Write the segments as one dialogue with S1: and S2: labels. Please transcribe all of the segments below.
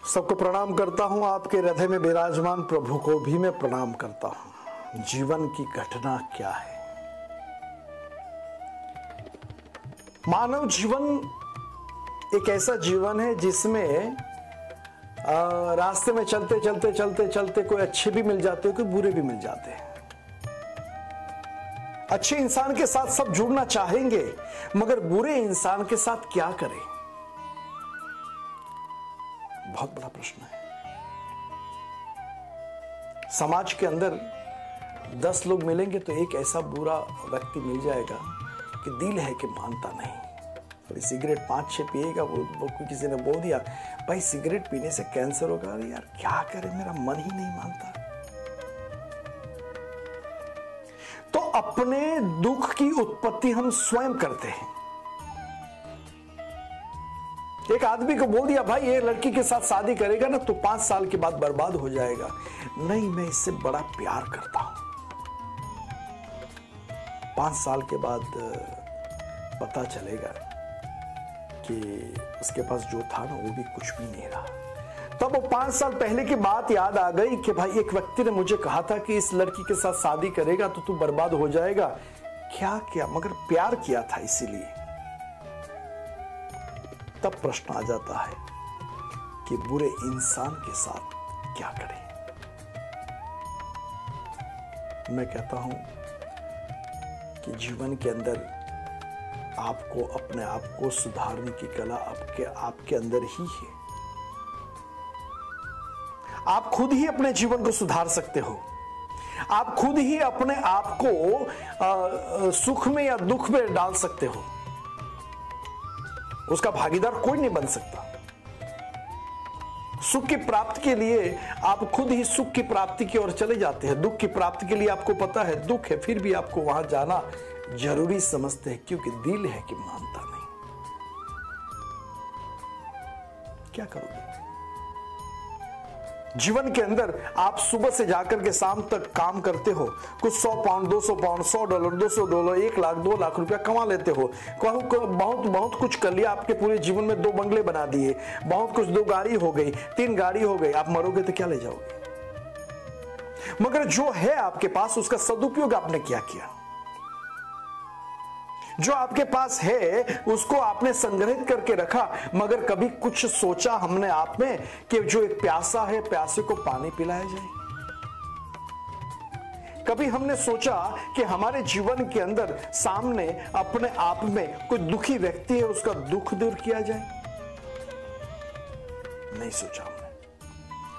S1: सबको प्रणाम करता हूं। आपके हृदय में विराजमान प्रभु को भी मैं प्रणाम करता हूं। जीवन की घटना क्या है? मानव जीवन एक ऐसा जीवन है जिसमें रास्ते में चलते चलते चलते चलते कोई अच्छे भी मिल जाते हैं, कोई बुरे भी मिल जाते हैं। अच्छे इंसान के साथ सब जुड़ना चाहेंगे, मगर बुरे इंसान के साथ क्या करें? बहुत बड़ा प्रश्न है। समाज के अंदर 10 लोग मिलेंगे तो एक ऐसा बुरा व्यक्ति मिल जाएगा कि दिल है कि मानता नहीं। थोड़ी सिगरेट 5-6 पिएगा, वो किसी ने बोल दिया भाई सिगरेट पीने से कैंसर होगा। अरे यार क्या करें, मेरा मन ही नहीं मानता। तो अपने दुख की उत्पत्ति हम स्वयं करते हैं। एक आदमी को बोल दिया भाई ये लड़की के साथ शादी करेगा ना तो 5 साल के बाद बर्बाद हो जाएगा। नहीं, मैं इससे बड़ा प्यार करता हूं। 5 साल के बाद पता चलेगा कि उसके पास जो था ना वो भी कुछ भी नहीं रहा। तब वो 5 साल पहले की बात याद आ गई कि भाई एक व्यक्ति ने मुझे कहा था कि इस लड़की के साथ शादी करेगा तो तू बर्बाद हो जाएगा। क्या किया, मगर प्यार किया था इसीलिए। तब प्रश्न आ जाता है कि बुरे इंसान के साथ क्या करें। मैं कहता हूं कि जीवन के अंदर आपको अपने आप को सुधारने की कला आपके अंदर ही है। आप खुद ही अपने जीवन को सुधार सकते हो। आप खुद ही अपने आप को सुख में या दुख में डाल सकते हो। उसका भागीदार कोई नहीं बन सकता। सुख की प्राप्ति के लिए आप खुद ही सुख की प्राप्ति की ओर चले जाते हैं। दुख की प्राप्ति के लिए आपको पता है दुख है, फिर भी आपको वहां जाना जरूरी समझते हैं क्योंकि दिल है कि मानता नहीं। क्या करोगे? जीवन के अंदर आप सुबह से जाकर के शाम तक काम करते हो, कुछ 100 पाउंड 200 पाउंड $100 $200 1 लाख 2 लाख रुपया कमा लेते हो। बहुत कुछ कर लिया। आपके पूरे जीवन में 2 बंगले बना दिए, बहुत कुछ, 2 गाड़ी हो गई, 3 गाड़ी हो गई। आप मरोगे तो क्या ले जाओगे? मगर जो है आपके पास उसका सदुपयोग आपने क्या किया? जो आपके पास है उसको आपने संग्रहित करके रखा, मगर कभी कुछ सोचा हमने आप में कि जो एक प्यासा है प्यासे को पानी पिलाया जाए? कभी हमने सोचा कि हमारे जीवन के अंदर सामने अपने आप में कोई दुखी व्यक्ति है उसका दुख दूर किया जाए? नहीं सोचा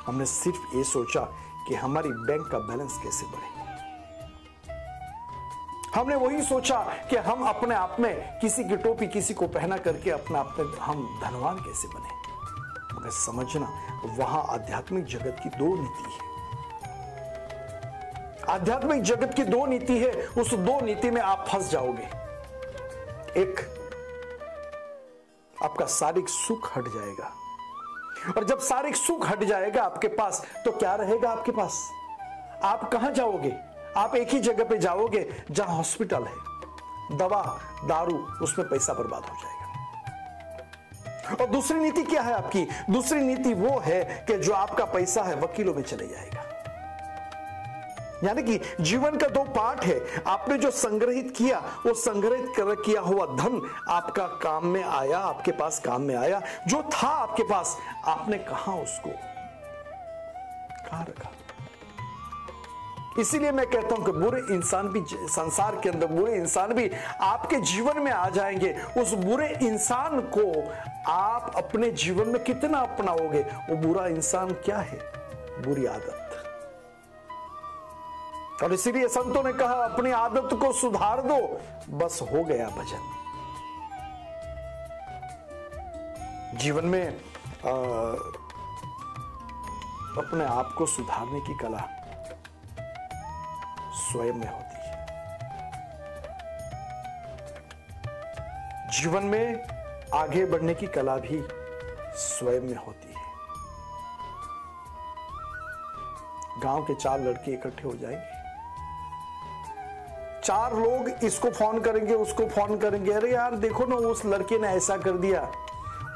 S1: हमने सिर्फ ये सोचा कि हमारी बैंक का बैलेंस कैसे बढ़े। हमने वही सोचा कि हम अपने आप में किसी की टोपी किसी को पहना करके अपने आप में हम धनवान कैसे बने। मगर समझना वहां आध्यात्मिक जगत की 2 नीति है। आध्यात्मिक जगत की 2 नीति है। उस 2 नीति में आप फंस जाओगे। एक, आपका शारीरिक सुख हट जाएगा, और जब शारीरिक सुख हट जाएगा आपके पास तो क्या रहेगा आपके पास? आप कहां जाओगे? आप एक ही जगह पे जाओगे जहां हॉस्पिटल है, दवा दारू, उसमें पैसा बर्बाद हो जाएगा। और दूसरी नीति क्या है आपकी? दूसरी नीति वो है कि जो आपका पैसा है वकीलों में चले जाएगा। यानी कि जीवन का 2 पार्ट है। आपने जो संग्रहित किया वो संग्रहित किया हुआ धन आपका काम में आया, आपके पास काम में आया। जो था आपके पास आपने कहां उसको कहां रखा? इसीलिए मैं कहता हूं कि बुरे इंसान भी संसार के अंदर, बुरे इंसान भी आपके जीवन में आ जाएंगे। उस बुरे इंसान को आप अपने जीवन में कितना अपनाओगे? वो बुरा इंसान क्या है? बुरी आदत। और इसीलिए संतों ने कहा अपनी आदत को सुधार दो, बस हो गया भजन। जीवन में अपने आप को सुधारने की कला स्वयं में होती है। जीवन में आगे बढ़ने की कला भी स्वयं में होती है। गांव के 4 लड़के इकट्ठे हो जाएंगे, 4 लोग इसको फोन करेंगे, उसको फोन करेंगे, अरे यार देखो ना उस लड़के ने ऐसा कर दिया,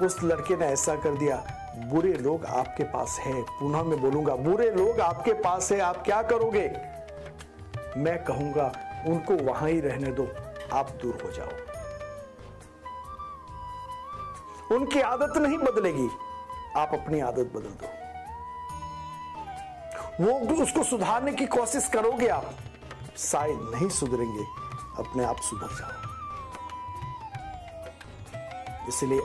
S1: उस लड़के ने ऐसा कर दिया। बुरे लोग आपके पास हैं, पुनः मैं बोलूंगा, बुरे लोग आपके पास है, आप क्या करोगे? मैं कहूंगा उनको वहां ही रहने दो, आप दूर हो जाओ। उनकी आदत नहीं बदलेगी, आप अपनी आदत बदल दो। वो उसको सुधारने की कोशिश करोगे आप, शायद नहीं सुधरेंगे, अपने आप सुधर जाओ। इसलिए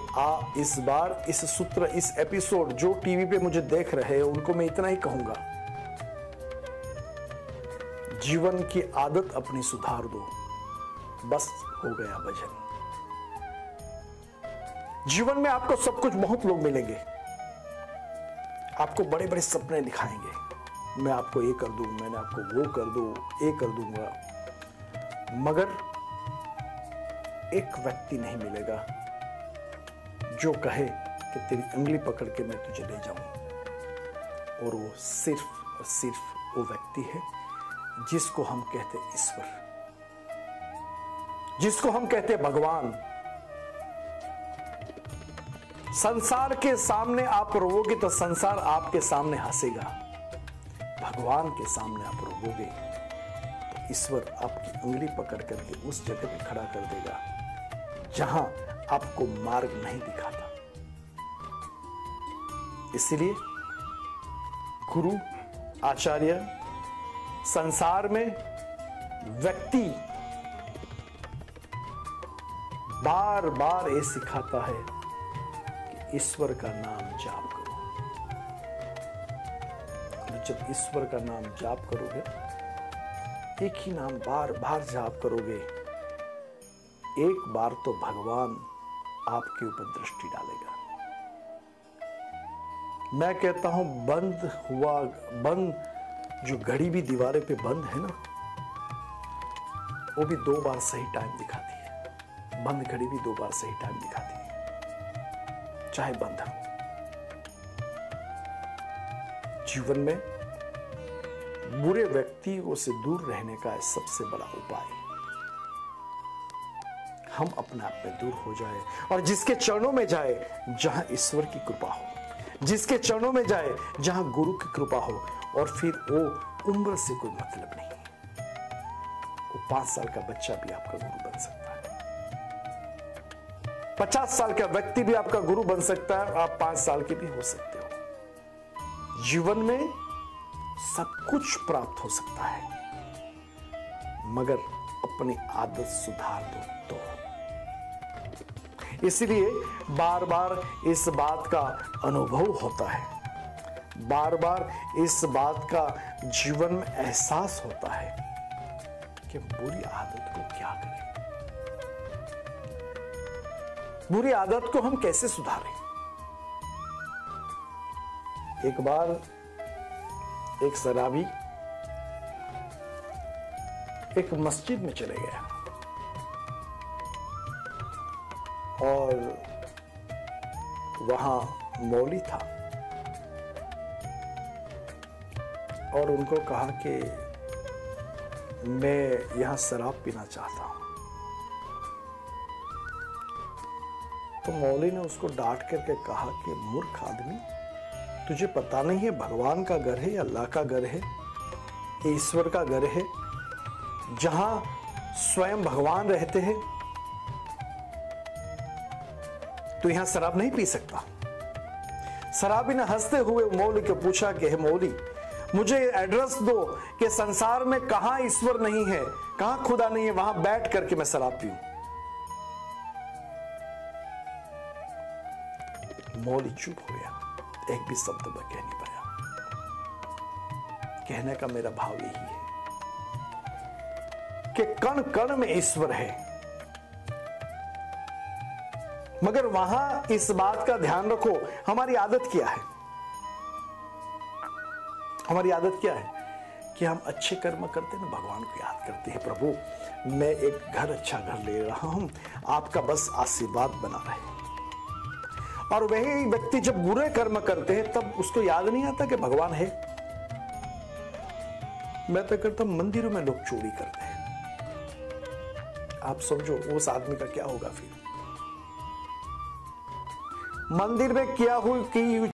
S1: इस बार इस सूत्र, इस एपिसोड जो टीवी पे मुझे देख रहे हैं उनको मैं इतना ही कहूंगा, जीवन की आदत अपनी सुधार दो, बस हो गया भजन। जीवन में आपको सब कुछ, बहुत लोग मिलेंगे, आपको बड़े बड़े सपने दिखाएंगे, मैं आपको ये कर दूं, मैंने आपको वो कर दूं, ये कर दूंगा, मगर एक व्यक्ति नहीं मिलेगा जो कहे कि तेरी उंगली पकड़ के मैं तुझे ले जाऊं। और वो सिर्फ और सिर्फ वो व्यक्ति है जिसको हम कहते ईश्वर, जिसको हम कहते भगवान। संसार के सामने आप रोओगे तो संसार आपके सामने हंसेगा, भगवान के सामने आप रोओगे तो ईश्वर आपकी उंगली पकड़ करके उस जगह पे खड़ा कर देगा जहां आपको मार्ग नहीं दिखाता। इसलिए गुरु, आचार्य, संसार में व्यक्ति बार बार ये सिखाता है कि ईश्वर का नाम जाप करो। जब ईश्वर का नाम जाप करोगे, एक ही नाम बार बार जाप करोगे, एक बार तो भगवान आपके ऊपर दृष्टि डालेगा। मैं कहता हूं बंद जो घड़ी भी दीवारे पे बंद है ना, वो भी 2 बार सही टाइम दिखाती है। बंद घड़ी भी 2 बार सही टाइम दिखाती है, चाहे बंद हो। जीवन में बुरे व्यक्तियों से दूर रहने का सबसे बड़ा उपाय, हम अपने आप में दूर हो जाए और जिसके चरणों में जाए जहां ईश्वर की कृपा हो, जिसके चरणों में जाए जहां गुरु की कृपा हो। और फिर वो उम्र से कोई मतलब नहीं, वो 5 साल का बच्चा भी आपका गुरु बन सकता है, 50 साल का व्यक्ति भी आपका गुरु बन सकता है, आप 5 साल के भी हो सकते हो। जीवन में सब कुछ प्राप्त हो सकता है, मगर अपनी आदत सुधार दो तो। इसलिए बार बार इस बात का अनुभव होता है, बार बार इस बात का जीवन में एहसास होता है कि बुरी आदत को क्या करें, बुरी आदत को हम कैसे सुधारें। एक बार एक शराबी एक मस्जिद में चले गया और वहां मौलवी था और उनको कहा कि मैं यहां शराब पीना चाहता हूं। तो मौलवी ने उसको डांट करके कहा कि मूर्ख आदमी, तुझे पता नहीं है भगवान का घर है, अल्लाह का घर है, ईश्वर का घर है, जहां स्वयं भगवान रहते हैं, तो यहां शराब नहीं पी सकता। शराबी ने हंसते हुए मौलवी को पूछा कि हे मौलवी, मुझे एड्रेस दो कि संसार में कहां ईश्वर नहीं है, कहां खुदा नहीं है, वहां बैठ करके मैं शराब पीऊं। मौलवी चुप हो गया, एक भी शब्द मैं कह नहीं पाया। कहने का मेरा भाव यही है कि कण कण में ईश्वर है, मगर वहां इस बात का ध्यान रखो, हमारी आदत क्या है। हमारी आदत क्या है कि हम अच्छे कर्म करते हैं, भगवान को याद करते हैं, प्रभु मैं एक घर, अच्छा घर ले रहा हूं, आपका बस आशीर्वाद बना रहे। और वही व्यक्ति जब बुरे कर्म करते हैं तब उसको याद नहीं आता कि भगवान है। मैं तो कहता हूं मंदिरों में लोग चोरी करते हैं, आप समझो उस आदमी का क्या होगा फिर। मंदिर में किया हुई